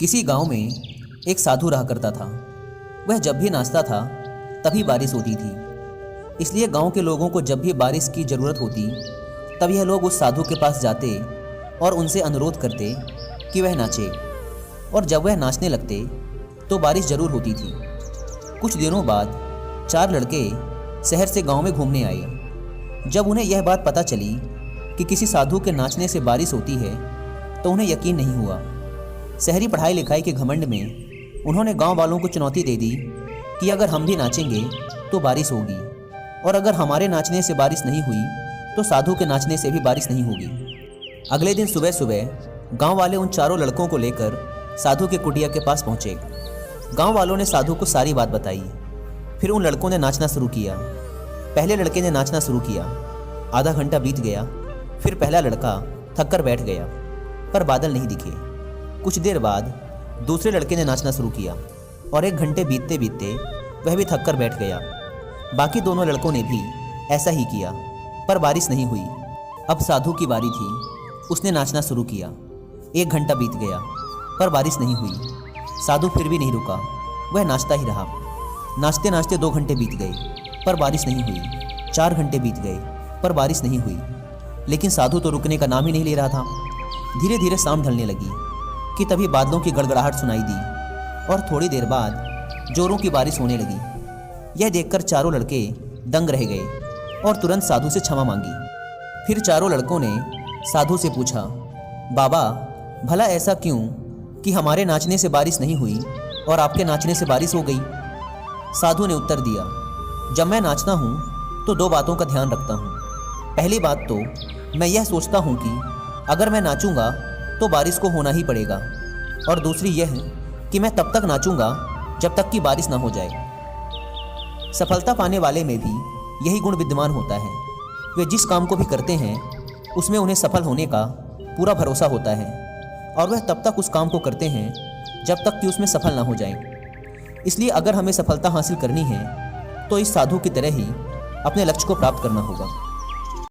किसी गांव में एक साधु रहा करता था। वह जब भी नाचता था तभी बारिश होती थी। इसलिए गांव के लोगों को जब भी बारिश की ज़रूरत होती तब यह लोग उस साधु के पास जाते और उनसे अनुरोध करते कि वह नाचे, और जब वह नाचने लगते तो बारिश ज़रूर होती थी। कुछ दिनों बाद 4 लड़के शहर से गांव में घूमने आए। जब उन्हें यह बात पता चली कि किसी साधु के नाचने से बारिश होती है तो उन्हें यकीन नहीं हुआ। शहरी पढ़ाई लिखाई के घमंड में उन्होंने गांव वालों को चुनौती दे दी कि अगर हम भी नाचेंगे तो बारिश होगी, और अगर हमारे नाचने से बारिश नहीं हुई तो साधु के नाचने से भी बारिश नहीं होगी। अगले दिन सुबह सुबह गांव वाले उन चारों लड़कों को लेकर साधु के कुटिया के पास पहुंचे। गांव वालों ने साधु को सारी बात बताई। फिर उन लड़कों ने नाचना शुरू किया। पहले लड़के ने नाचना शुरू किया। आधा घंटा बीत गया। फिर पहला लड़का थक कर बैठ गया, पर बादल नहीं दिखे। कुछ देर बाद दूसरे लड़के ने नाचना शुरू किया, और 1 घंटे बीतते बीतते वह भी थक कर बैठ गया। बाकी दोनों लड़कों ने भी ऐसा ही किया, पर बारिश नहीं हुई। अब साधु की बारी थी। उसने नाचना शुरू किया। 1 घंटा बीत गया, पर बारिश नहीं हुई। साधु फिर भी नहीं रुका, वह नाचता ही रहा। नाचते नाचते 2 घंटे बीत गए, पर बारिश नहीं हुई। 4 घंटे बीत गए, पर बारिश नहीं हुई। लेकिन साधु तो रुकने का नाम ही नहीं ले रहा था। धीरे धीरे शाम ढलने लगी कि तभी बादलों की गड़गड़ाहट सुनाई दी, और थोड़ी देर बाद जोरों की बारिश होने लगी। यह देखकर चारों लड़के दंग रह गए और तुरंत साधु से क्षमा मांगी। फिर चारों लड़कों ने साधु से पूछा, बाबा, भला ऐसा क्यों कि हमारे नाचने से बारिश नहीं हुई और आपके नाचने से बारिश हो गई? साधु ने उत्तर दिया, जब मैं नाचता हूँ तो 2 बातों का ध्यान रखता हूँ। पहली बात तो मैं यह सोचता हूँ कि अगर मैं नाचूंगा तो बारिश को होना ही पड़ेगा, और दूसरी यह कि मैं तब तक नाचूंगा जब तक कि बारिश ना हो जाए। सफलता पाने वाले में भी यही गुण विद्यमान होता है। वे जिस काम को भी करते हैं उसमें उन्हें सफल होने का पूरा भरोसा होता है, और वह तब तक उस काम को करते हैं जब तक कि उसमें सफल ना हो जाए। इसलिए अगर हमें सफलता हासिल करनी है तो इस साधु की तरह ही अपने लक्ष्य को प्राप्त करना होगा।